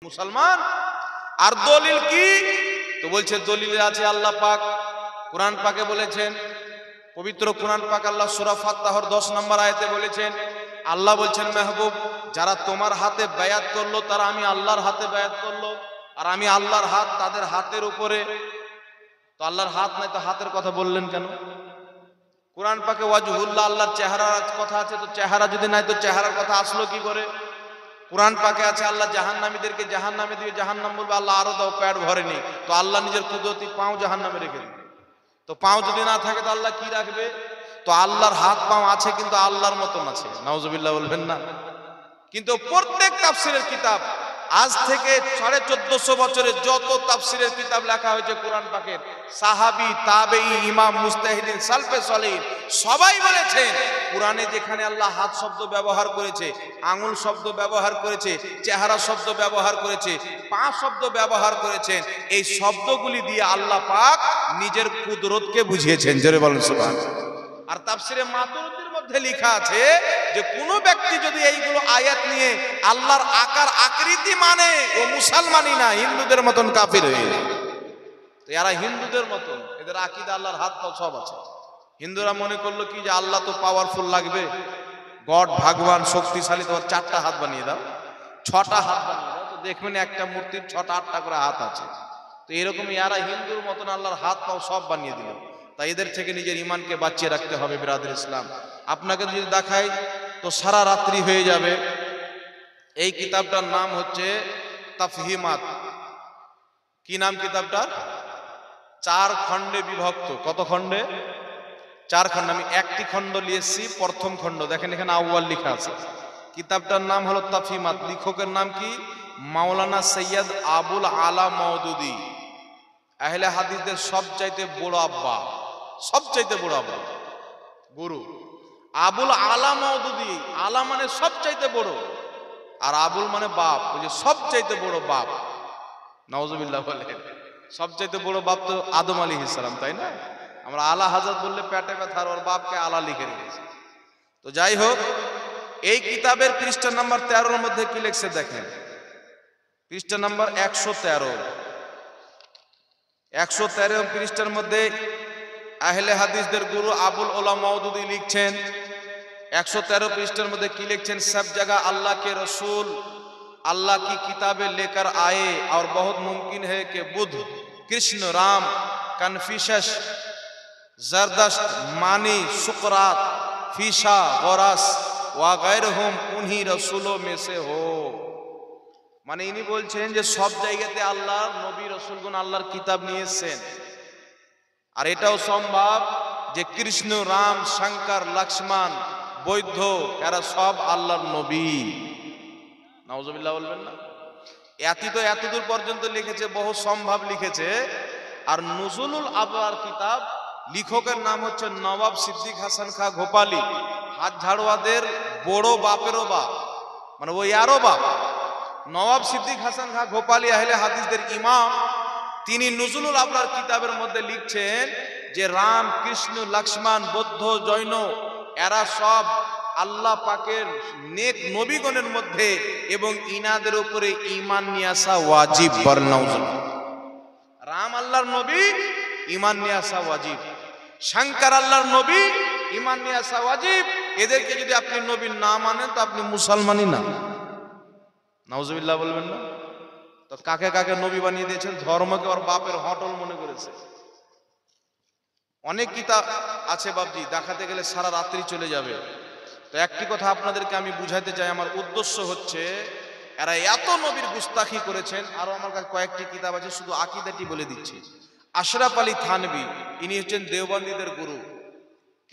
মুসলমান। আর দলিল কি? তো বলছে দলিলে আছে আল্লাহ পাক কোরআন পাকে বলেছেন, পবিত্র কোরআন পাক আল্লাহ সূরা ফাত্তাহর 10 নম্বর আয়াতে বলেছেন, আল্লাহ বলছেন মেহবুব যারা তোমার হাতে বায়াত করলো তারা আমি আল্লাহর হাতে বায়াত করলো, আর আমি আল্লাহর হাত তাদের হাতের উপরে। তো আল্লাহর হাত নাই তো হাতের কথা বললেন কেন? কোরআন পাকে ওয়াজহুল্লাহ আল্লাহর চেহারার কথা আছে, তো চেহারা যদি নাই তো চেহারার কথা আসলো কি করে? কোরআন পাকে আছে আল্লাহ জাহান্নামীদেরকে জাহান্নামে দিয়ে জাহান্নাম বলবে আল্লাহ আরো দাও, পেট ভরেনি। তো আল্লাহ নিজের কুদরতি পাও জাহান্নামে রেখে দিবে। তো পাও যদি না থাকে তো আল্লাহ কি রাখবে? তো আল্লাহর হাত পাও আছে কিন্তু আল্লাহর মতন আছে, নাউজুবিল্লাহ বলবেন না। কিন্তু প্রত্যেক তাফসীরের কিতাব আজ থেকে 1450 বছরে যত তাফসীরের কিতাব লেখা হয়েছে কোরআন পাকের, সাহাবী তাবেঈ ইমাম মুজতাহিদিন সালফে সালেহিন সবাই বলেছেন কোরআনে যেখানে আল্লাহ হাত শব্দ ব্যবহার করেছে, আঙ্গুল শব্দ ব্যবহার করেছে, চেহারা শব্দ ব্যবহার করেছে, পা শব্দ ব্যবহার করেছেন, এই শব্দগুলি দিয়ে আল্লাহ পাক নিজের কুদরতকে বুঝিয়েছেন। জোরে বলেন সুবহানাল্লাহ। আর তাফসীরে মাতুরিদির মধ্যে লেখা আছে যে কোন ব্যক্তি যদি এইগুলো আয়াত নিয়ে আল্লাহর আকার আকৃতি মানে ও মুসলমানই না, হিন্দুদের মতন কাফির হয়ে যায়। তো এরা হিন্দুদের মতন, এদের আকীদা আল্লাহর হাত পা সব আছে। হিন্দুরা মনে করলো কি যে আল্লাহ তো পাওয়ারফুল লাগবে, গড ভগবান শক্তিশালী, তোমার 4টা হাত বানিয়ে দাও, 6টা হাত বানিয়ে দাও, তো দেখবেন একটা মূর্তির 6টা 8টা করে হাত আছে। তো এরকম এরা হিন্দুর মতন আল্লাহর হাত পাও সব বানিয়ে দিল। তাই এদের থেকে নিজের ইমানকে বাঁচিয়ে রাখতে হবে বিরাদর ইসলাম। আপনাকে যদি দেখাই তো সারা রাত্রি হয়ে যাবে। এই কিতাবটার নাম হচ্ছে তাফহিমাত। কি নাম কিতাবটার? 4 খণ্ডে বিভক্ত। কত খণ্ডে? 4 খণ্ড। আমি একটি খণ্ড নিয়েছি, প্রথম খণ্ড দেখেন এখানে আউয়াল লেখা আছে। কিতাবটার নাম হলো তাফহিমাত। লেখকের নাম কি? মাওলানা সৈয়দ আবুল আলা মওদুদি, আহলে হাদিসদের সবচাইতে বড় আব্বা, সবচাইতে বড় আব্বা, গুরু আবুল আলা মওদুদি। আলা মানে সবচাইতে বড়, আর আবুল মানে বাপ, ওই যে সবচাইতে বড় বাপ। নাউজুবিল্লাহ বলেন। সবচাইতে বড় বাপ তো আদম আলাইহিস সালাম, তাই না? আমরা আলা হাজরত বললে পেটে ব্যথা, আর ওর বাপকে আলা লিখে রেখেছি। তো যাই হোক, এই কিতাবের পৃষ্ঠা নাম্বার 13 মধ্যে কি লিখছে দেখেন। পৃষ্ঠা নাম্বার 113। 113 পৃষ্ঠার মধ্যে আহলে হাদিসদের গুরু আবুল ওলা মওদুদি লিখছেন, 113 পৃষ্ঠার মধ্যে কি লিখছেন? সব जगह अल्लाह के रसूल अल्लाह की किताबें लेकर आए और बहुत मुमकिन है कि बुद्ध, कृष्ण, राम, कन्फ्यूशियस, जरदश्त, मानी, सुकरात, फीशा, गौरास वगैरहुम उन्हीं रसूलों में से हो। মানে ইনি বলছেন যে সব জায়গাতে আল্লাহর নবী রাসূলগণ আল্লাহর কিতাব নিয়ে এসেছেন, আর এটাও সম্ভব যে কৃষ্ণ, রাম, শঙ্কর, লক্ষ্মণ, বৌদ্ধ এরা সব আল্লাহর নবী। নাউজুবিল্লাহ বলবেন না। এতদূর পর্যন্ত লিখেছে, বহু সম্ভব লিখেছে। আর নুজুলুল আবরার কিতাব, লেখকের নাম হচ্ছে নবাব সিদ্দিক হাসান খাঁ গোপালী, হাত ঝাড়ুয়াদের বড় বাপেরও বাপ, মানে ওই আরো বাপ। নবাব সিদ্দিক হাসান খাঁ গোপালী আহলে হাদিসদের ইমাম, তিনি নুজুলুল আবরার কিতাবের মধ্যে লিখছেন যে রাম, কৃষ্ণ, লক্ষ্মণ, বৌদ্ধ, জৈন এরা সব আল্লাহ পাকের নেক নবীগণের মধ্যে, এবং ইনাদের উপরে ঈমান নিয়ে আসা ওয়াজিব। বর্ণাউজুবিল্লাহ। রাম আল্লাহর নবী, ঈমান নিয়ে আসা ওয়াজিব। শঙ্কর আল্লাহর নবী, ঈমান নিয়ে আসা ওয়াজিব। এদেরকে যদি আপনি নবী না মানেন তো আপনি মুসলমানই না। নাউজুবিল্লাহ বলবেন না। তো কাকে কাকে নবী বানিয়ে দিয়েছেন? ধর্মকে ওর বাপের হটল মনে করেছে। অনেক কিতাব আছে বাবজি, দেখাতে গেলে সারা রাত্রি চলে যাবে। তো একটি কথা আপনাদেরকে আমি বুঝাতে চাই, আমার উদ্দেশ্য হচ্ছে এরা এত নবীর গুস্তাখি করেছেন। আরো আমার কাছে কয়েকটি কিতাব আছে, শুধু আকীদাটি বলে দিচ্ছি। আশরাফ আলী থানভী, ইনি হচ্ছেন দেওবন্দীদের গুরু।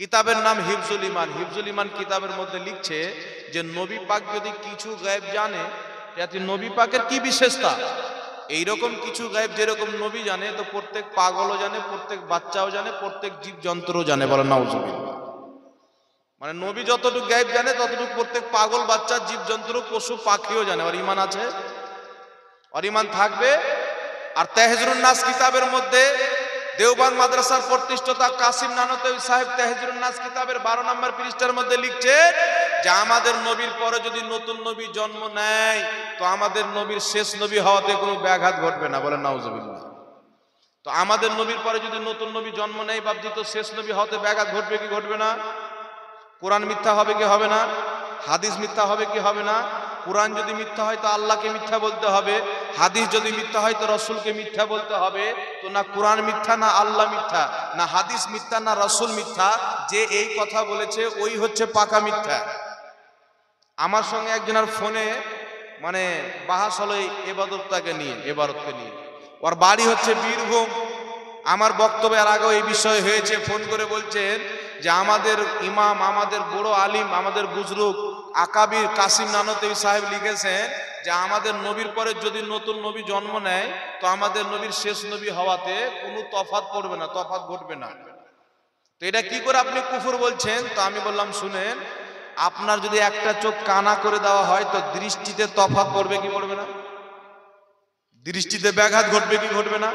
কিতাবের নাম হিফজুল ইমান। হিফজুল ইমান কিতাবের মধ্যে লিখছে যে নবী পাক যদি কিছু গায়েব জানে, যাতে নবী পাকের কি বিশেষতা, এইরকম কিছু গায়েব যেরকম নবী জানে, তো প্রত্যেক পাগলও জানে, প্রত্যেক বাচ্চাও জানে, প্রত্যেক জীব জন্তুও জানে। বলেন নাউজুবিল্লাহ। মানে নবী যতটুকু গায়েব জানে ততটুকু প্রত্যেক পাগল, বাচ্চা, জীব জন্তু, পশু পাখিও জানে। আর ঈমান আছে, আর ঈমান থাকবে। আর তাহজিরুন নাস কিতাবের মধ্যে দেওবন্দ মাদ্রাসার প্রতিষ্ঠাতা কাসিম নানতবী সাহেব তাহজিরুন নাস কিতাবের 12 নম্বর পৃষ্ঠার মধ্যে লিখছেন যে আমাদের নবীর পরে যদি নতুন নবী জন্ম নেয় তো আমাদের নবীর শেষ নবী হওয়াতে কোনো ব্যাঘাত ঘটবে না। বলেন নাউজুবিল্লাহ। তো আমাদের নবীর পরে যদি নতুন নবী জন্ম নেয় বাপজি, তো শেষ নবী হওয়াতে ব্যাঘাত ঘটবে কি ঘটবে না? কোরআন মিথ্যা হবে কি হবে না? হাদিস মিথ্যা হবে কি হবে না? কোরআন যদি মিথ্যা হয় তো আল্লাহকে মিথ্যা বলতে হবে, হাদিস যদি মিথ্যা হয় তো রসুলকে মিথ্যা বলতে হবে। তো না কোরআন মিথ্যা, না আল্লাহ মিথ্যা, না হাদিস মিথ্যা, না রসুল মিথ্যা, যে এই কথা বলেছে ওই হচ্ছে পাকা মিথ্যা। আমার সঙ্গে একজনের ফোনে মানে বাহাস হলো এই এবাদতকে নিয়ে, এবাদতকে নিয়ে। ওর বাড়ি হচ্ছে বীরভূম। আমার বক্তব্যের আগেও এই বিষয় হয়েছে, ফোন করে বলছেন যে আমাদের ইমাম, আমাদের বড় আলিম, আমাদের বুজরুগ আকাবির কাসিম নানতবী সাহেব লিখেছেন যে আমাদের নবীর পরে যদি নতুন নবী জন্ম নেয় তো আমাদের নবীর শেষ নবী হওয়াতে কোনো তফাৎ পড়বে না, তফাৎ ঘটবে না। তো এটা কি করে আপনি কুফর বলছেন? তো আমি বললাম শুনেন, আপনার যদি একটা চোখ কানা করে দেওয়া হয় তো দৃষ্টিতে তফাৎ পড়বে কি পড়বে না? দৃষ্টিতে ব্যাঘাত ঘটবে কি ঘটবে না?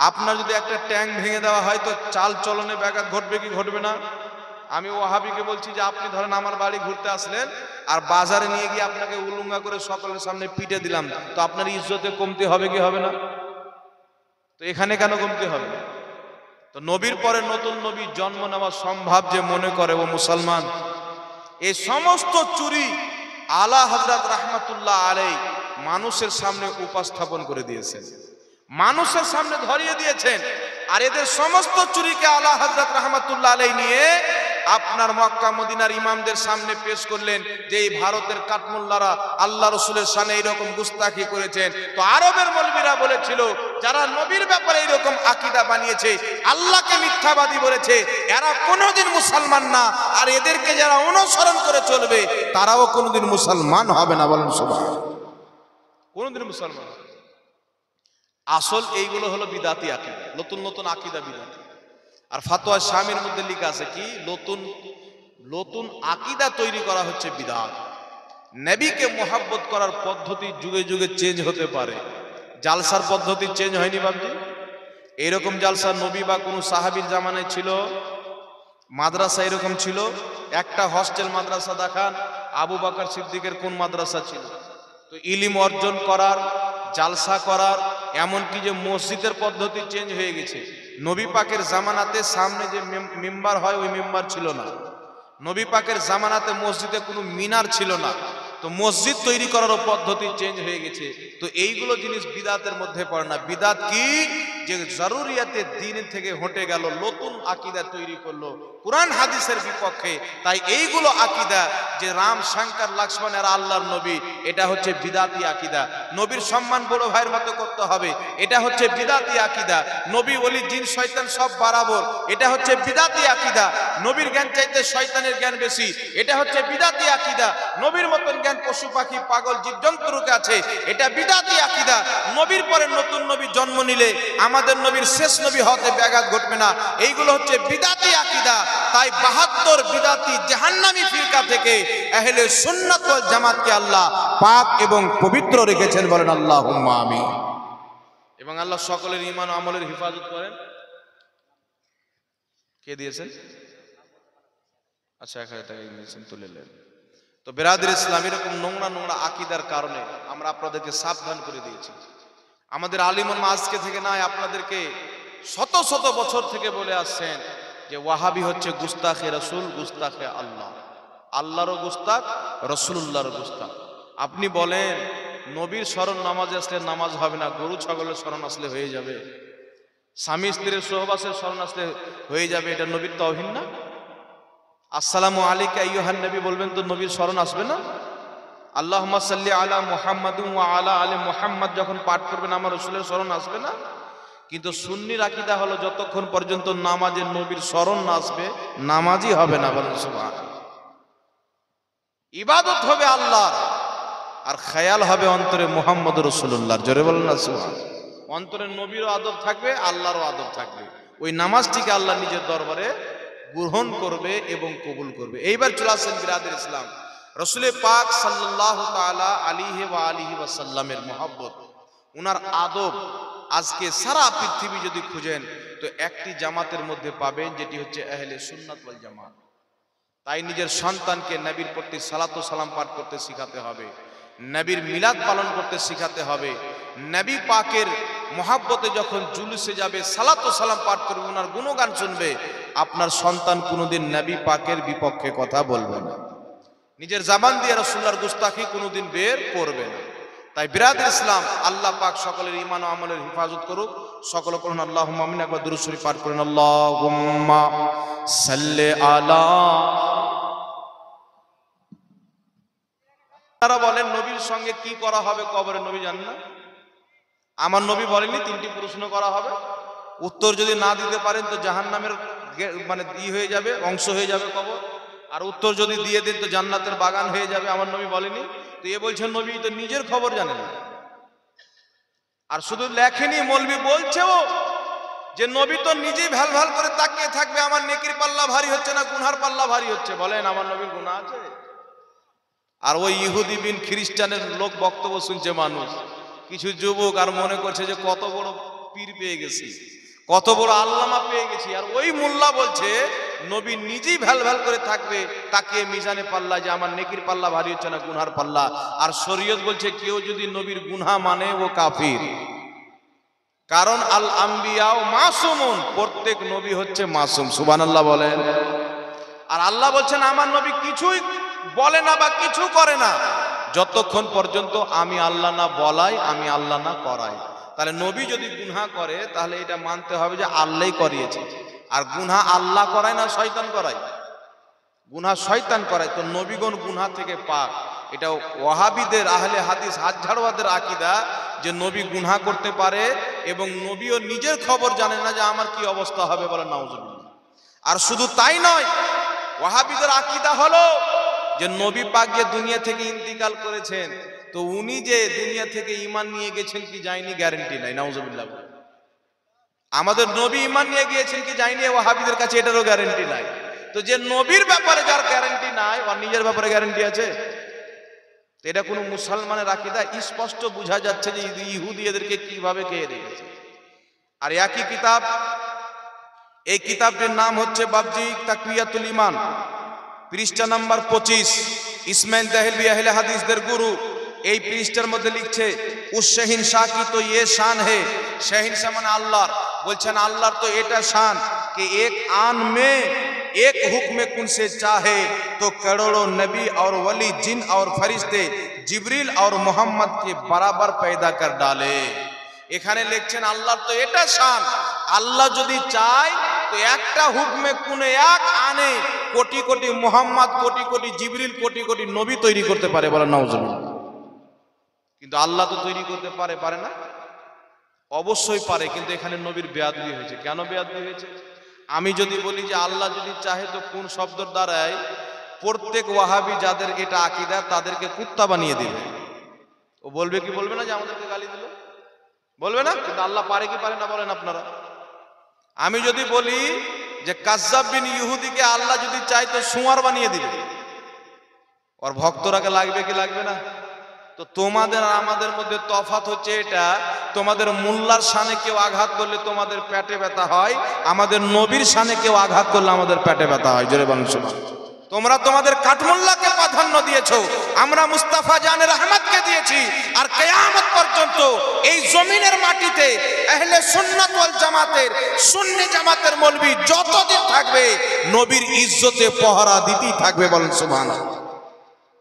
আপনার যদি একটা ট্যাঙ্ক ভেঙে দেওয়া হয় তো চাল চলনে ব্যাঘাত ঘটবে কি ঘটবে না? আমি ওয়াহাবিকে বলছি যে আপনি ধরেন আমার বাড়ি ঘুরতে আসলেন আর বাজারে নিয়ে গিয়ে আপনাকে উলুঙ্গা করে সকলের সামনে পিটে দিলাম, তো আপনার ইজ্জতে কমতি হবে কি হবে না? তো এখানে কেন কমতি হবে? তো নবীর পরে নতুন নবী জন্ম নেওয়া সম্ভব যে মনে করে ও মুসলমান, এই সমস্ত চুরি আলা হযরত রাহমাতুল্লাহ আলাইহি মানুষের সামনে উপস্থাপন করে দিয়েছেন, মানুষের সামনে ধরিয়ে দিয়েছেন। আর এদের সমস্ত চুরিকে আলা হযরত রাহমাতুল্লাহ আলাইহি নিয়ে আপনার মক্কা মদিনার ইমামদের সামনে পেশ করলেন যে এই ভারতের কাঠমোল্লারা আল্লাহ রসুলের সামনে এইরকম গুস্তাখি করেছেন। তো আরবের মৌলবীরা বলেছিল যারা নবীর ব্যাপারে এইরকম আকীদা বানিয়েছে, আল্লাহকে মিথ্যাবাদী বলেছে, এরা কোনোদিন মুসলমান না, আর এদেরকে যারা অনুসরণ করে চলবে তারাও কোনোদিন মুসলমান হবে না। বলেন সুবহানাল্লাহ। কোনোদিন মুসলমান। আসল এইগুলো হলো বিদাতি আকীদা, নতুন নতুন আকীদা বিদাতি। আর ফাতোয়া শামির মধ্যে লেখা আছে কি নতুন নতুন আকীদা তৈরি করা হচ্ছে বিদআত। নবীকে মোহাব্বত করার পদ্ধতি যুগে যুগে চেঞ্জ হতে পারে, জালসার পদ্ধতি চেঞ্জ হয়নি বাবজি। এইরকম জালসা নবী বা কোনো সাহাবীর জামানায় ছিল? মাদ্রাসা এরকম ছিল? একটা হস্টেল মাদ্রাসা দেখান আবু বকর সিদ্দিকের কোন মাদ্রাসা ছিল? তো ইলম অর্জন করার, জালসা করার, এমনকি যে মসজিদের পদ্ধতি চেঞ্জ হয়ে গেছে। নবী পাকের জামানাতে সামনে যে মিম্বার হয় ওই মিম্বার ছিল না, নবী পাকের জামানাতে মসজিদে কোনো মিনার ছিল না। তো মসজিদ তৈরি করারও পদ্ধতি চেঞ্জ হয়ে গেছে। তো এইগুলো জিনিস বিদাতের মধ্যে পড়ে না। বিদাত কি? যে জরুরিয়াতে দ্বীন থেকে হটে গেল, নতুন আকীদা তৈরি করলো কোরআন হাদিসের বিপক্ষে। তাই এইগুলো আকীদা যে রাম, শঙ্কর, লক্ষ্মণ এরা আল্লাহর নবী, এটা হচ্ছে বিদাতি আকীদা। নবীর সম্মান বড় ভাইয়ের মতো করতে হবে, এটা হচ্ছে বিদাতি আকীদা। নবী, ওলি, জিন, শয়তান সব বরাবর, এটা হচ্ছে বিদাতি আকীদা। নবীর জ্ঞান চাইতে শয়তানের জ্ঞান বেশি, এটা হচ্ছে বিদাতি আকীদা। নবীর মতন জ্ঞান পশু পাখি পাগল জীবজন্তুর কাছে, এটা বিদাতি আকীদা। নবীর পরে নতুন নবী জন্ম নিলে আমাদের নবীর শেষ নবী হতে ব্যাঘাত ঘটবে না, এইগুলো হচ্ছে বিদাতি আকীদা। তাই 72 বিদাতি জাহান্নামী ফিরকা থেকে আহলে সুন্নাত ওয়াল জামাতকে আল্লাহ পাক এবং পবিত্র রেখেছেন। বলেন আল্লাহুম্মা আমিন। এবং আল্লাহ সকলের ঈমান ও আমলের হেফাজত করেন। কে দিয়েছেন? আচ্ছা, 1000 টাকা দিয়েছেন, তুলে নেন। তো বেরাদর ইসলাম, এরকম নোংরা নোংরা আকীদার কারণে আমরা আপনাদেরকে সাবধান করে দিয়েছি। আমাদের আলিমুল আজকে থেকে নয়, আপনাদেরকে শত শত বছর থেকে বলে আসছেন যে ওয়াহাবি হচ্ছে গুস্তাখে রসুল, গুস্তাখে আল্লাহ, আল্লাহরও গুস্তাখ, রসুলুল্লাহর গুস্তাখ। আপনি বলেন নবীর স্মরণ নামাজে আসলে নামাজ হবে না, গরু ছাগলের স্মরণ আসলে হয়ে যাবে, স্বামী স্ত্রীর সহবাসের স্মরণ আসলে হয়ে যাবে, এটা নবীর তাওহীদ না? আসসালামু আলাইকা আইয়ুহান নবী বলবেন তো নবীর স্মরণ আসবে না? আল্লাহুম্মা সাল্লি আলা মুহাম্মাদিন ওয়া আলা আলি মুহাম্মাদ যখন পাঠ করবেন আমার রাসূলের স্মরণ আসবে না? কিন্তু সুন্নির আকীদা হলো যতক্ষণ পর্যন্ত নামাজে নবীর স্মরণ না আসবে নামাজই হবে না। বলেন সুবহানাল্লাহ। ইবাদত হবে আল্লাহর, আর খেয়াল হবে অন্তরে মুহাম্মদ রাসূলুল্লাহর। জোরে বলেন না সুবহানাল্লাহ। অন্তরে নবীরও আদব থাকবে, আল্লাহরও আদব থাকবে। ওই নামাজটিকে আল্লাহ নিজের দরবারে গ্রহণ করবে এবং কবুল করবে। এইবার চলে আসেন বিরাদর ইসলাম, রসুলের পাক সাল্লাল্লাহু তাআলা আলাইহি ওয়া আলিহি ওয়াসাল্লামের মহব্বত, উনার আদব, আজকে সারা পৃথিবী যদি খুঁজেন তো একটি জামাতের মধ্যে পাবেন, যেটি হচ্ছে আহলে সুন্নাত ওয়াল জামাত। তাই নিজের সন্তানকে নবীর প্রতি সালাত ও সালাম পাঠ করতে শিখাতে হবে, নবীর মিলাদ পালন করতে শিখাতে হবে। নবী পাকের মহাব্বতে যখন জুলুসে যাবে, সালাত ও সালাম পাঠ করবে, ওনার গুণগান শুনবে, আপনার সন্তান কোনোদিন নবী পাকের বিপক্ষে কথা বলবে না, নিজের জবান দিয়ে রাসূলুল্লাহর গুস্তাখি কোনোদিন বের করবে না। তাই বিরাদর ইসলাম, আল্লাহ পাক সকলের ঈমান ও আমলের হেফাজত করুক। সকলে পড়ুন আল্লাহুম্মা আমিন। একবার দুরূদ শরীফ পাঠ করেন, আল্লাহুম্মা সাল্লি আলা। তারা বলেন নবীর সঙ্গে কি করা হবে কবরে, নবী জানেন না? আমার নবী বলেননি তিনটি প্রশ্ন করা হবে, উত্তর যদি না দিতে পারেন তো জাহান্নামের মানে হয়ে যাবে, অংশ হয়ে যাবে কবর, আর উত্তর যদি দিয়ে দেন তো জান্নাতের বাগান হয়ে যাবে। আমার নবী বলেনি? তো এ বলছেন নবী তো নিজের খবর জানেন না। আর শুধু লেখেনি, মৌলবি বলছেও যে নবী তো নিজেই ভাল ভাল করে তাকিয়ে থাকবে, আমার নেকির পাল্লা ভারী হচ্ছে না গুনহার পাল্লা ভারী হচ্ছে। বলেন আমার নবীর গুনাহ আছে? আর ওই ইহুদি বিন খ্রিস্টানের লোক বক্তব্য শুনছে মানুষ, কিছু যুবক, আর মনে করছে যে কত বড় পীর পেয়ে গেছি, কত বড় আল্লামা পেয়ে গেছি। আর ওই মোল্লা বলছে নবী নিজেই ভ্যাল ভ্যাল করে থাকবে তাকে মিজানে পাল্লা, যে আমার নেকির পাল্লা ভারী হচ্ছে না গুনহার পাল্লা। আর শরীয়ত বলছে কেউ যদি নবীর গুনহা মানে ও কাফির, কারণ আল আম্বিয়াও মাসুমুন, প্রত্যেক নবী হচ্ছে মাসুম। সুবহানাল্লাহ বলেন। আর আল্লাহ বলছেন আমার নবী কিছুই বলে না বা কিছু করে না যতক্ষণ পর্যন্ত আমি আল্লাহ না বলাই, আমি আল্লাহ না করাই। তাহলে নবী যদি গুনাহ করে তাহলে এটা মানতে হবে যে আল্লাহই করিয়েছে। আর গুনাহ আল্লাহ করায় না শয়তান করায়? গুনাহ শয়তান করায়। তো নবীগণ গুনাহ থেকে পাক। এটা ওয়াহাবিদের, আহলে হাদিস, হাতঝাড়ওয়াদের আকীদা যে নবী গুনাহ করতে পারে এবং নবীও নিজের খবর জানেন না যে আমার কি অবস্থা হবে, বলেন নাউজুবিল্লাহ। আর শুধু তাই নয়, ওয়াহাবিদের আকীদা হলো যে নবী পাক যে দুনিয়া থেকে ইন্তিকাল করেছেন, তো উনি যে দুনিয়া থেকে ঈমান নিয়ে গেছেন কি যায়নি গ্যারান্টি নাই। নাউজুবিল্লাহ। আমাদের নবী ঈমান নিয়ে গিয়েছেন কি যায়নি, ওয়াহাবিদের কাছে এটারও গ্যারান্টি নাই। তো যে নবীর ব্যাপারে যার গ্যারান্টি নাই, ওর নিজের ব্যাপারে গ্যারান্টি আছে? এটা কোনো মুসলমানের আকীদা? স্পষ্ট বোঝা যাচ্ছে যে ইহুদি এদেরকে কিভাবে খেয়ে রেখেছে। আর একই কিতাব, এই কিতাবটির নাম হচ্ছে বাবজিক তাকওয়াতুল ঈমান, পৃষ্ঠা নাম্বার 25। ইসমাইল দেহলভী আহলে হাদিসদের গুরু এই পৃষ্ঠার মধ্যে লিখছে উস শাহিনশাহ কি তো ये शान है। শাহিনশাহ মানে আল্লাহর। বলছেন আল্লাহর তো এটা শান कि एक आन में एक हुक्म कुन से चाहे तो करोड़ों नबी और वली जिन और फरिश्ते जिब्रील और मोहम्मद के बराबर पैदा कर डाले। এখানে লিখছেন আল্লাহর তো এটা শান, আল্লাহ যদি চায় তো একটা হুকমে কোনে এক আনে কোটি কোটি মুহাম্মদ, কোটি কোটি জিবরিল, কোটি কোটি নবী তৈরি করতে পারে, বলেন নাউজুবিল্লাহ। কিন্তু আল্লাহ তো তৈরি করতে পারে? পারে না? অবশ্যই পারে, কিন্তু এখানে নবীর বেয়াদবি হয়েছে। কেন বেয়াদবি হয়েছে? আমি যদি বলি যে আল্লাহ যদি চাহে তো কোন শব্দের দ্বারাই প্রত্যেক ওয়াহাবি যাদের এটা আকীদা তাদেরকে কুত্তা বানিয়ে দিবে। ও বলবে কি বলবে না যে আমাদেরকে গালি দিল? বলবে না? কিন্তু আল্লাহ পারে কি পারে না বলেন আপনারা? আমি যদি বলি যে কাজ্জাব বিন ইহুদিকে আল্লাহ যদি চায় তো শুঁয়ার বানিয়ে দিবে, ওর ভক্তরাকে লাগবে কি লাগবে না? তো তোমাদের আর আমাদের মধ্যে তফাৎ হচ্ছে এটা, তোমাদের মোল্লার শানে কেউ আঘাত করলে তোমাদের পেটে ব্যথা হয়, আমাদের নবীর শানে কেউ আঘাত করলে আমাদের পেটে ব্যথা হয়। জোরে বলুন সুবহানাল্লাহ। তোমরা তোমাদের কাঠমোল্লাকে প্রাধান্য দিয়েছো, আমরা মুস্তাফা জানের রহমতকে দিয়েছি। আর কিয়ামত পর্যন্ত এই জমিনের মাটিতে আহলে সুন্নাত ওয়াল জামাতের সুন্নি জামাতের মৌলবি যতদিন থাকবে নবীর ইজ্জতে পহরা দিতেই থাকবে, বলেন সুবহানাল্লাহ।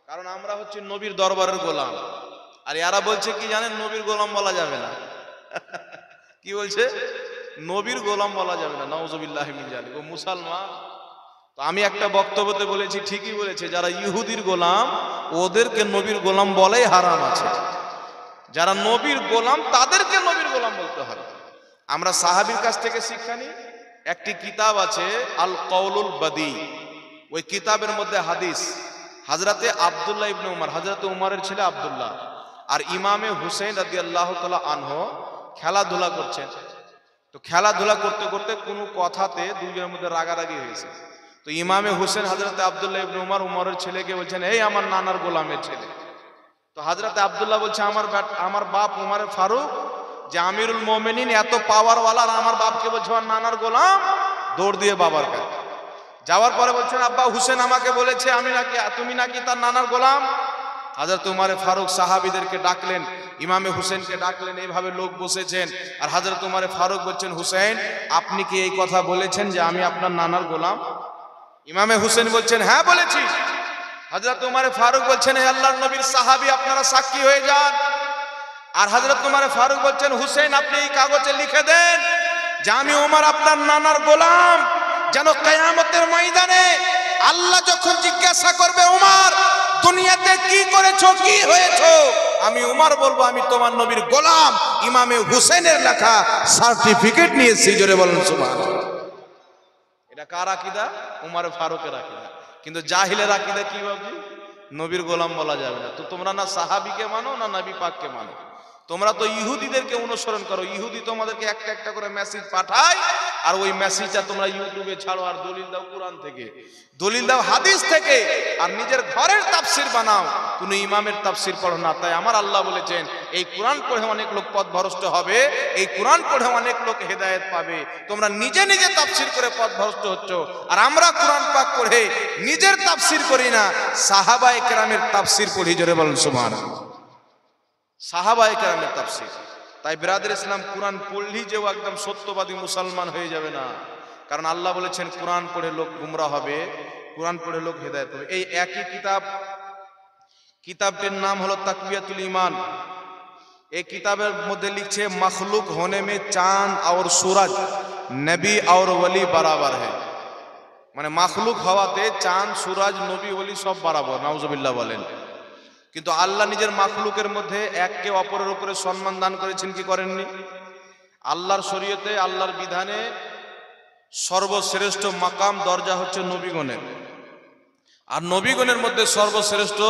কারণ আমরা হচ্ছে নবীর দরবারের গোলাম। আর এরা বলছে কি জানেন, নবীর গোলাম বলা যাবে না। কি বলছে? নবীর গোলাম বলা যাবে না। নাউজুবিল্লাহি মিন যালিক। ও মুসলমান। তো আমি একটা বক্তব্যতে বলেছি, ঠিকই বলেছে, যারা ইহুদির গোলাম ওদেরকে নবীর গোলাম বলাই হারাম আছে। যারা নবীর গোলাম তাদেরকে নবীর গোলাম বলতে হবে। আমরা সাহাবীর কাছ থেকে শিক্ষা নিই। একটি কিতাব আছে আল কওলুল বাদী, ওই কিতাবের মধ্যে হাদিস হযরতে আব্দুল্লাহ ইবনে উমর, হযরতে উমরের ছেলে আব্দুল্লাহ আর ইমামে হুসাইন রাদিয়াল্লাহু তাআলা আনহু খেলাধুলা করছেন। তো খেলাধুলা করতে করতে কোনো কথাতে দুইজনের মধ্যে রাগারাগি হয়েছে। তো ইমামে হুসেন হযরতে আব্দুল্লাহ ইবনে উমর, উমরের ছেলেকে বলছেন, এই আমার নানার গোলামের ছেলে। তো হযরতে আব্দুল্লাহ বলছে, আমার বাপ উমরে ফারুক যে আমিরুল মোমিনিন এত পাওয়ারওয়ালা, আর আমার বাপকে বলছে আমার নানার গোলাম, দৌড় দিয়ে বাবার কাছে যাওয়ার পরে বলছেন আব্বা হুসেন আমাকে বলেছে আমি নাকি তুমি নাকি তার নানার গোলাম। হযরত উমর ফারুক সাহাবীদেরকে ডাকলেন, ইমামে হুসেনকে ডাকলেন, এইভাবে লোক বসেছেন, আর হযরত উমর ফারুক বলছেন হুসেন আপনি কি এই কথা বলেছেন যে আমি আপনার নানার গোলাম? ইমামে হুসেন বলছেন হ্যাঁ বলেছি। হযরত উমর ফারুক বলছেন হে আল্লাহর নবীর সাহাবী আপনারা সাক্ষী হয়ে যান। আর হযরত উমর ফারুক বলছেন হুসেন আপনি এই কাগজে লিখে দেন যে আমি উমর আপনার নানার গোলাম, যেন কিয়ামতের ময়দানে আল্লাহ যখন জিজ্ঞাসা করবে উমর দুনিয়াতে কি করেছো কি হয়েছো, আমি উমর বলবো আমি তোমার নবীর গোলাম, ইমামে হুসেনের লেখা সার্টিফিকেট নিয়েছি। জোরে বলেন সুবহানাল্লাহ। এটা কার আকীদা? উমর ফারুকের আকীদা। কিন্তু জাহিলের আকীদা কি ভাবি? নবীর গোলাম বলা যাবে না। তো তোমরা না সাহাবীকে মানো না নবী পাককে মানো, তোমরা তো ইহুদিদেরকে অনুসরণ করো। ইহুদি তোমাদেরকে একটা একটা করে মেসেজ পাঠায়, আর ওই মেসেজটা তোমরা ইউটিউবে ছাড়ো, আর দলিল দাও কোরআন থেকে, দলিল দাও হাদিস থেকে, আর নিজের ঘরের তাফসীর বানাও, কোনো ইমামের তাফসীর পড়ো না। তাই আমার আল্লাহ বলেছেন এই কোরআন পড়ে অনেক লোক পথভ্রষ্ট হবে, এই কোরআন পড়ে অনেক লোক হেদায়েত পাবে। তোমরা নিজে নিজে তাফসীর করে পথভ্রষ্ট হচ্ছ, আর আমরা কোরআন পাক পড়ে নিজের তাফসীর করি না, সাহাবায়ে কেরামের তাফসীর পড়ি। জোরে বলেন সুবহানাল্লাহ। সাহাবায়ে কেরামের তাফসীর। তাই বিরাদর ইসলাম কোরআন পড়লেই যে একদম সত্যবাদী মুসলমান হয়ে যাবে না, কারণ আল্লাহ বলেছেন কোরআন পড়ে লোক গুমরা হবে, কোরআন পড়ে লোক হেদায়েত হবে। এই একই কিতাবটির নাম হলো তাকবিয়াতুল ঈমান। এই কিতাবের মধ্যে লিখছে मखलूक होने में चांद और सूरज नबी और वली बराबर है, মানে मखलूक হওয়াতে চাঁদ सूरज নবী ওলি সব বরাবর। নাউজুবিল্লাহ বলেন। কিন্তু আল্লাহ নিজের মাখলুকের মধ্যে একে অপরের উপরে সম্মান দান করেছেন কি করেননি? আল্লাহর শরীয়তে আল্লাহর বিধানে সর্বশ্রেষ্ঠ মাকাম দরজা হচ্ছে নবীগণের, আর নবীগণের মধ্যে সর্বশ্রেষ্ঠ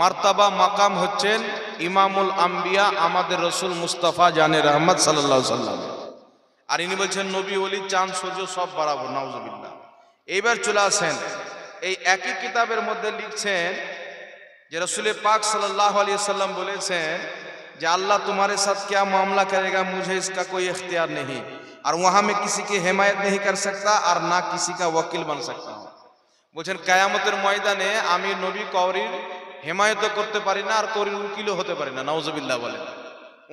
মার্তাবা মাকাম হচ্ছেন ইমামুল আম্বিয়া আমাদের রসুল মুস্তাফা জানে রহমত সাল্লাল্লাহু আলাইহি সাল্লাম। আর ইনি বলছেন নবী ওলি চাঁদ সূর্য সব বরাবর। নাউজুবিল্লাহ। এইবার চলে আসেন, এই একই কিতাবের মধ্যে লিখছেন যে रसूल पाक सल्लल्लाहु अलैहि वसल्लम बोलेছেন যে अल्लाह तुम्हारे साथ क्या मामला करेगा मुझे इसका कोई इख्तियार नहीं, और वहां में किसी की हिमायत नहीं कर सकता और ना किसी का वकील बन सकता हूं। বলেছেন কিয়ামতের ময়দানে আমি নবী কওরির হিমায়ত করতে পারি না, আর কওরির উকিলও হতে পারি না। নাউজুবিল্লাহ বলেন।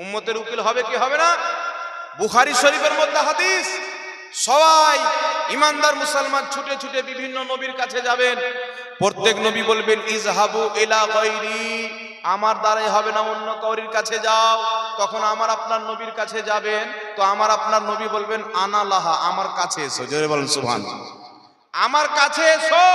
উম্মতের উকিল হবে কি হবে না? বুখারী শরীফের মধ্যে হাদিস, সবাই ইমানদার মুসলমান ছুটে ছুটে বিভিন্ন নবীর কাছে যাবেন, প্রত্যেক নবী বলবেন ইজহাবু ইলা গায়রি, আমার দ্বারাই হবে না, অন্য কাউরির কাছে যাও। তখন আমার আপনার নবীর কাছে যাবেন, তো আমার আপনার নবী বলবেন আনা লাহা, আমার কাছে এসো। জোরে বলেন সুবহানাল্লাহ। আমার কাছে এসো।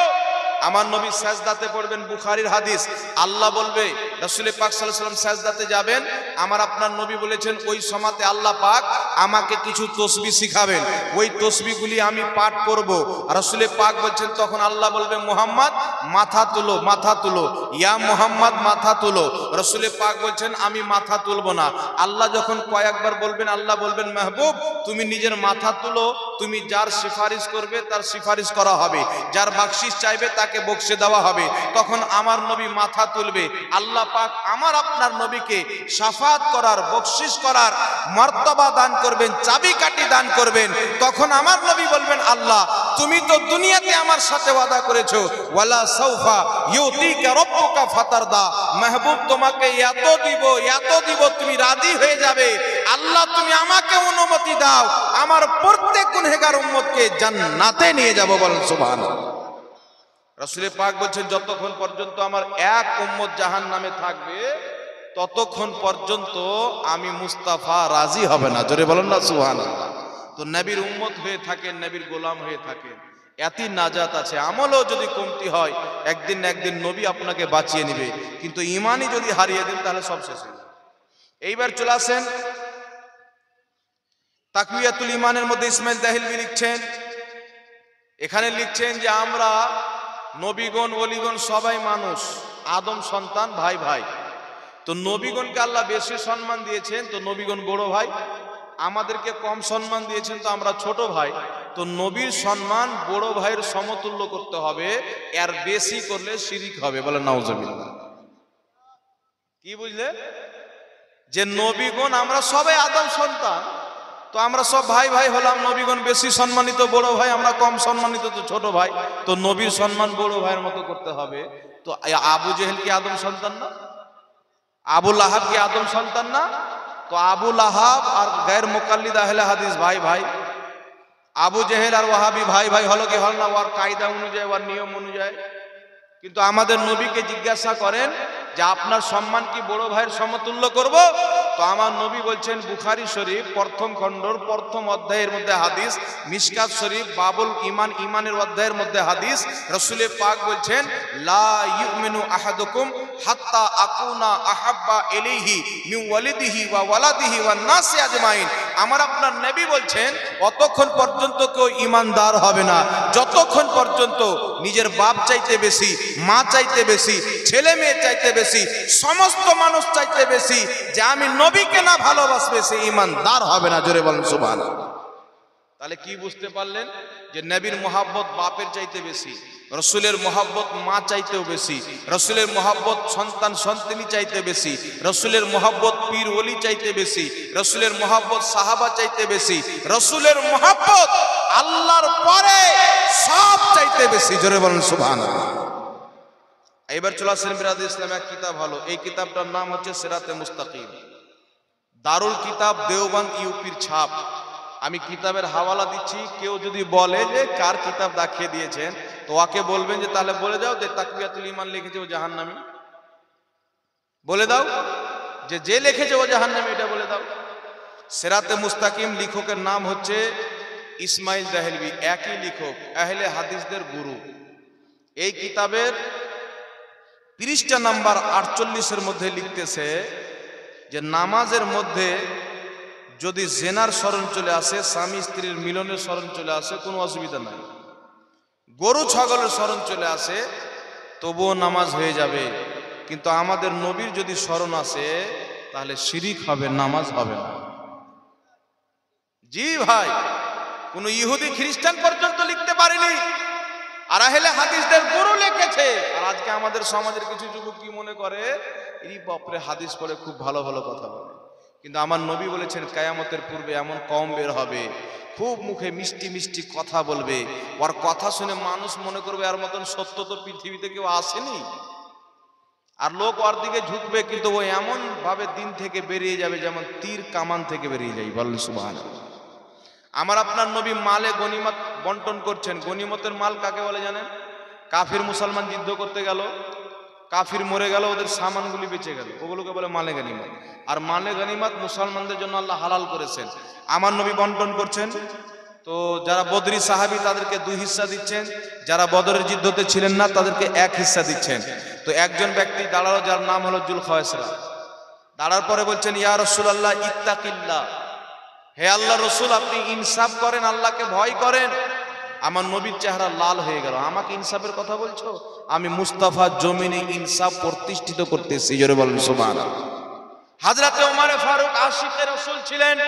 আমার নবী সাজদাতে পড়বেন, বুখারীর হাদিস। আল্লাহ বলবে, রাসূল পাক সাল্লাল্লাহু আলাইহি ওয়াসাল্লাম সাজদাতে যাবেন, আমার আপনার নবী বলেছেন ওই সময়তে আল্লাহ পাক আমাকে কিছু তাসবিহ শিখাবেন, ওই তাসবিহগুলি আমি পাঠ করব। রাসূল পাক বলছেন তখন আল্লাহ বলবে মুহাম্মদ মাথা তুলো, মাথা তুলো, ইয়া মুহাম্মদ মাথা তুলো। রাসূল পাক বলছেন আমি মাথা তুলব না। আল্লাহ যখন কয়েকবার বলবেন, আল্লাহ বলবেন মাহবুব তুমি নিজের মাথা তুলো, তুমি যার সিফারিশ করবে তার সিফারিশ করা হবে, যার বকশিশ চাইবে তাকে বকশে দেওয়া হবে। তখন আমার নবী মাথা তুলবে, আল্লাহ পাক আমার আপনার নবীকে শাফাত করার, বকশিশ করার মর্তবা দান করবেন, চাবিকাঠি দান করবেন। তখন আমার নবী বলবেন আল্লাহ তুমি তো দুনিয়াতে আমার সাথে ওয়াদা করেছো ওয়ালা সাউফা ইউতিকা রাব্বুকা ফাতারদা, মাহবুব তোমাকে এত দিব তুমি রাজি হয়ে যাবে। আল্লাহ তুমি আমাকে অনুমতি দাও, আমার প্রত্যেক গুনাহগার উম্মতকে জান্নাতে নিয়ে যাব। বলেন সুবহানাল্লাহ। রাসূল পাক বলছেন যতক্ষণ পর্যন্ত আমার এক উম্মত জাহান্নামে থাকবে ততক্ষণ পর্যন্ত আমি মুস্তাফা রাজি হবে না। জোরে বলেন না সুবহানাল্লাহ। তো নবীর উম্মত হয়ে থাকেন, নবীর গোলাম হয়ে থাকেন, এতই নাজাত আছে। আমলও যদি কমতি হয় একদিন না একদিন নবী আপনাকে বাঁচিয়ে নেবে, কিন্তু ঈমানই যদি হারিয়ে দেন তাহলে সব শেষ হয়ে যাবে। এইবার চলে আসেন তাকওয়াতুল ঈমানের মধ্যে ইসমাইল দাহিলভী লিখছেন, এখানে লিখছেন যে আমরা নবীগণ ওলিগণ সবাই মানুষ, আদম সন্তান, ভাই ভাই। তো নবীগণকে আল্লাহ বেশি সম্মান দিয়েছেন, তো নবীগণ বড় ভাই, আমাদেরকে কম সম্মান দিয়েছেন, তো আমরা ছোট ভাই। তো নবীর সম্মান বড় ভাইয়ের সমতুল্য করতে হবে, এর বেশি করলে শিরিক হবে। বলে নাউজুবিল্লাহ। কি বুঝলে? যে নবীগণ আমরা সবাই আদম সন্তান, তো আমরা সব ভাই ভাই হলাম, নবীগণ বেশি সম্মানিত বড় ভাই, আমরা কম সম্মানিত তো ছোট ভাই, তো নবীর সম্মান বড় ভাইয়ের মতো করতে হবে। তো আবু জেহেল কি আদম সন্তান না? আবু লাহাব কি আদম সন্তান না? তো আবু লাহাব আর গায়ের মুকাল্লিদ আহলে হাদিস ভাই ভাই, আবু জেহেল আর ওয়াহাবি ভাই ভাই হলো কি হল না? ওর কায়দা অনুযায়ী, ওর নিয়ম অনুযায়ী। কিন্তু আমাদের নবীকে জিজ্ঞাসা করেন যে আপনার সম্মান কি বড় ভাইয়ের সমতুল্য করব? তো আমার নবী বলছেন, বুখারী শরীফ প্রথম খণ্ডর প্রথম অধ্যায়ের মধ্যে হাদিস, মিশকাত শরীফ বাবুল ঈমান ঈমানের অধ্যায়ের মধ্যে হাদিস, রাসূলে পাক বলছেন, লা ইউমিনু আহাদুকুম হাত্তা আকুনা আহাব্বা ইলাইহি মিন ওয়ালিদিহি ওয়া ওয়ালাদিহি ওয়ান নাসি আজমাইন। আমার আপনার নবী বলছেন, অতক্ষণ পর্যন্ত কেউ ঈমানদার হবে না যতক্ষণ পর্যন্ত নিজের বাপ চাইতে বেশি, মা চাইতে বেশি, ছেলে মেয়ে চাইতে বেশি, সমস্ত মানুষ চাইতে বেশি যে আমি নবীকে না ভালোবাসবে, সে ঈমানদার হবে না। জোরে বলেন সুবহানাল্লাহ। তাহলে কি বুঝতে পারলেন? যে নবীর মোহাব্বত বাপের চাইতে বেশি, রসুলের মোহাব্বত মা চাইতেও বেশি, রসুলের মোহাব্বত সন্তান সন্তানি চাইতে বেশি, রসুলের মোহাব্বত পীর ওলি চাইতে বেশি, রসুলের মোহাব্বত সাহাবা চাইতে বেশি, রসুলের মোহাব্বত আল্লাহর পরে সব চাইতে বেশি। জোরে বলেন সুবহানাল্লাহ। এবার চলে আসেন বিরাদর ইসলাম, এক কিতাব হলো, এই কিতাবটার নাম হচ্ছে সিরাতে মুস্তাকিম, দারুল কিতাব দেওবন্দ ইউপির ছাপ। আমি কিতাবের হাওয়ালা দিচ্ছি, কেউ যদি বলে যে কার কিতাব দেখিয়ে দিয়েছেন, তো ওকে বলবেন যে তাহলে বলে দাও যে তাকবিয়াতুল ঈমান লিখেছে ও জাহান্নামী, বলে দাও যে যে লিখেছে ও জাহান্নামী, এটা বলে দাও। সিরাতে মুস্তাকিম লেখকের নাম হচ্ছে ইসমাইল দেহলভী, একই লেখক, আহলে হাদিসদের গুরু। এই কিতাবের পৃষ্ঠা নাম্বার 48-এর মধ্যে লিখতেছে যে নামাজের মধ্যে যদি জেনার স্মরণ চলে আসে, স্বামী স্ত্রীর মিলনের স্মরণ চলে আসে, কোনো অসুবিধা নাই। গরু ছাগলের স্মরণ চলে আসে তবুও নামাজ হয়ে যাবে, কিন্তু আমাদের নবীর যদি স্মরণ আসে তাহলে শিরিক হবে, নামাজ হবে না। জি ভাই, কোন ইহুদি খ্রিস্টান পর্যন্ত লিখতে পারেনি, আর আহলে হাদিসদের গুরু লিখেছে। আর আজকে আমাদের সমাজের কিছু যুবক কি মনে করে, এই বাপরে হাদিস পড়ে খুব ভালো ভালো কথা বলে, কিন্তু আমার নবী বলেছেন কিয়ামতের পূর্বে এমন কওম বের হবে, খুব মুখে মিষ্টি মিষ্টি কথা বলবে, ওর কথা শুনে মানুষ মনে করবে আর মতন সত্য তো পৃথিবীতে কেউ আসেনি, আর লোক ওর দিকে ঝুঁকবে, কিন্তু ও এমন ভাবে দিন থেকে বেরিয়ে যাবে যেমন তীর কামান থেকে বেরিয়ে যায়। বলেন সুবহানাল্লাহ। আমার আপনার নবী মালে গনিমত বন্টন করছেন। গনিমতের মাল কাকে বলে জানেন? কাফির মুসলমান যুদ্ধ করতে গেল, কাফির মরে গেল, ওদের সামানগুলি বেঁচে গেল, ওগুলোকে বলে মালে গনিমত। আর মালে গনিমত মুসলমানদের জন্য আল্লাহ হালাল করেছেন, আমার নবী বন্টন করছেন। তো যারা বদরি সাহাবী তাদেরকে 2 হিস্সা দিচ্ছেন, যারা বদরের যুদ্ধতে ছিলেন না তাদেরকে 1 হিস্সা দিচ্ছেন। তো একজন ব্যক্তি দাঁড়ালো, যার নাম হলো জুলখায়সরা। দাঁড়ার পরে বলছেন, ইয়া রাসূলুল্লাহ ইত্তাকিল্লাহ, হে আল্লাহ রসুল আপনি ইনসাফ করেন, আল্লাহকে ভয় করেন। আমার নবীর চেহারা লাল হয়ে গেল, আমাকে ইনসাফের কথা বলছো? আমি মুস্তাফা জমিনে ইনসাফ প্রতিষ্ঠিত করতেছি। জোরে বলেন সুবহানাল্লাহ। হযরতে ওমর ফারুক আশিকে রাসূল ছিলেন,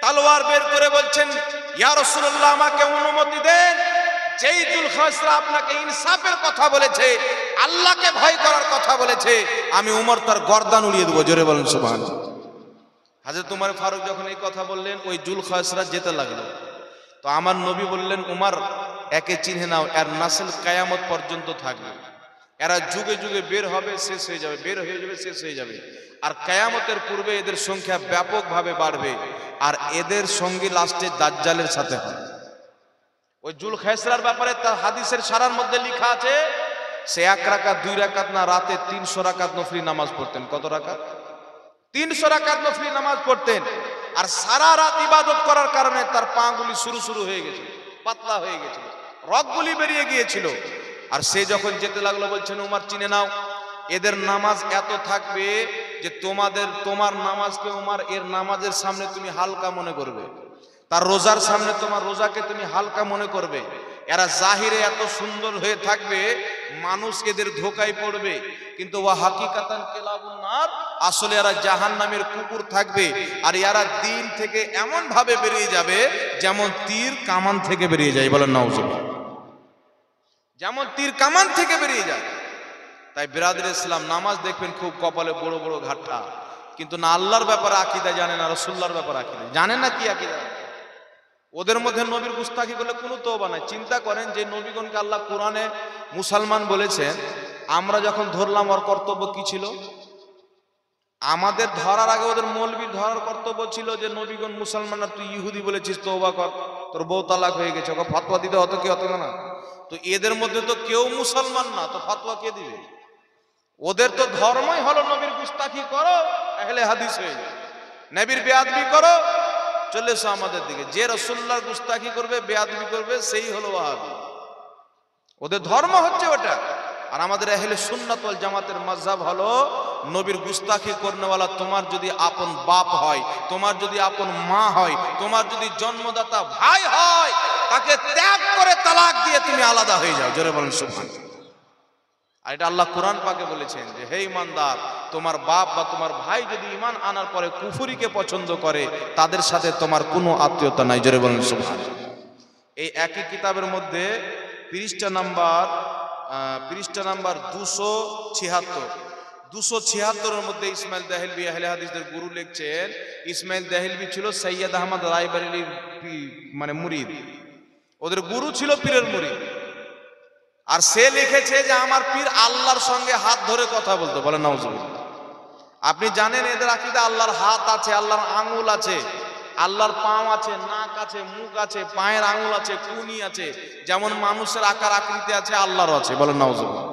তলোয়ার বের করে বলছেন, ইয়া রাসূলুল্লাহ আমাকে অনুমতি দেন, যেই জুলখায়সরা আপনাকে ইনসাফের কথা বলেছে, আল্লাহকে ভয় করার কথা বলেছে, আমি ওমর তার গর্দান উড়িয়ে দেব। জোরে বলেন সুবহানাল্লাহ। হযরত ওমর ফারুক যখন এই কথা বললেন, ওই জুলখায়সরা যেতে লাগলো। তো আমার নবী বললেন, উমর একে চিনে নাও, এর নাসল কিয়ামত পর্যন্ত থাকবে, এরা যুগে যুগে বের হবে শেষ হয়ে যাবে, বের হয়ে যাবে শেষ হয়ে যাবে, আর কিয়ামতের পূর্বে এদের সংখ্যা ব্যাপকভাবে বাড়বে, আর এদের সঙ্গী লাস্টে দাজ্জালের সাথে হবে। ওই জুলখায়সরার ব্যাপারে তার হাদিসের সারার মধ্যে লেখা আছে, সে 1 রাকাত 2 রাকাত না, রাতে 300 রাকাত নফলি নামাজ পড়তেন। কত রাকাত? 300 রাকাত নফলি নামাজ পড়তেন। আর সারা রাত ইবাদত করার কারণে তার পাগুলি শুরু হয়ে গেছিল, পাতলা হয়ে গেছিল, রগগুলি বেরিয়ে গিয়েছিল। আর সে যখন যেতে লাগলো, বলছেন উমর চিনে নাও, এদের নামাজ এত থাকবে যে তোমার নামাজকে উমর এর নামাজের সামনে তুমি হালকা মনে করবে, তার রোজার সামনে তোমার রোজাকে তুমি হালকা মনে করবে। এরা জাহিরে এত সুন্দর হয়ে থাকবে, মানুষ এদের ধোকায় পড়বে, কিন্তু ওয়া হাকিকাতান কিলাবুন নার, আসলে এরা জাহান্নামের কুকুর থাকবে। আর এরা দিন থেকে এমন ভাবে বেরিয়ে যাবে যেমন তীর কামান থেকে বেরিয়ে যায়। বলেন নাউজুবিল্লাহ। যেমন তীর কামান থেকে বেরিয়ে যায়। তাই বিরাদর ইসলাম, নামাজ দেখবেন খুব কপালে বড় বড় ঘাটটা, কিন্তু না আল্লাহর ব্যাপারে আকীদা জানে না, রাসূলুল্লাহর ব্যাপারে আকীদা জানে না। কি আকীদা? ওদের মধ্যে নবীর গুস্তাখি করলে কোনো তওবা নাই। চিন্তা করেন যে নবীগণকে আল্লাহ কোরআনে মুসলমান বলেছেন, আমরা যখন ধরলাম ওর কর্তব্য কি ছিল? আমাদের ধরার আগে ওদের মৌলবীর ধরার কর্তব্য ছিল যে নবীগণ মুসলমান, আর তুই ইহুদি বলেছিস, তওবা কর, তোর বউ তালাক হয়ে গেছে, ওকে ফতোয়া দিতে হতো কি হতো না? তো এদের মধ্যে তো কেউ মুসলমান না, তো ফতোয়া কে দিবে? ওদের তো ধর্মই হলো নবীর গুস্তাখি করো, আহলে হাদিস হয়ে যায়। নবীর বেয়াদবি করো, চলে এসো আমাদের দিকে। যে রাসূলুল্লাহর গুস্তাখি করবে, বেয়াদবি করবে, সেই হলো ওয়াহাবি। ওদের ধর্ম হচ্ছে ওটা। আর আমাদের আহলে সুন্নাত ওয়াল জামাতের মাযহাব হলো নবীর গুস্তাখি করনেওয়ালা তোমার যদি আপন বাপ হয়, তোমার যদি আপন মা হয়, তোমার যদি জন্মদাতা ভাই হয়, তাকে ত্যাগ করে তালাক দিয়ে তুমি আলাদা হয়ে যাও। জোরে বলেন সুবহানাল্লাহ। আর এটা আল্লাহ কোরআন পাকে বলেছেন যে হে ঈমানদার, তোমার বাপ বা তোমার ভাই যদি ঈমান আনার পরে কুফরিকে পছন্দ করে, তাদের সাথে তোমার কোনো আত্মীয়তা নাই। জোরে বলেন সুবহানাল্লাহ। এই একই কিতাবের মধ্যে পৃষ্ঠা নাম্বার 276 মধ্যে ইসমাইল দেহলভী আহলে হাদিসদের গুরু লিখছেন, ইসমাইল দেহলভী ছিল সৈয়দ আহমদ রায়বারেলির মানে মুরিদ, ওদের গুরু ছিল, পীরের মুরিদ। আর সে লিখেছে যে আমার পীর আল্লাহর সঙ্গে হাত ধরে কথা বলতো। বলেন নাউজুবিল্লাহ। আপনি জানেন এদের আকীদা আল্লাহর হাত আছে, আল্লাহর আঙ্গুল আছে, আল্লাহর পাও আছে, নাক আছে, মুখ আছে, পায়ের আঙ্গুল আছে, কুনি আছে। যেমন মানুষের আকার আকৃতি আছে, আল্লাহরও আছে। বলেন নাউজুবিল্লাহ।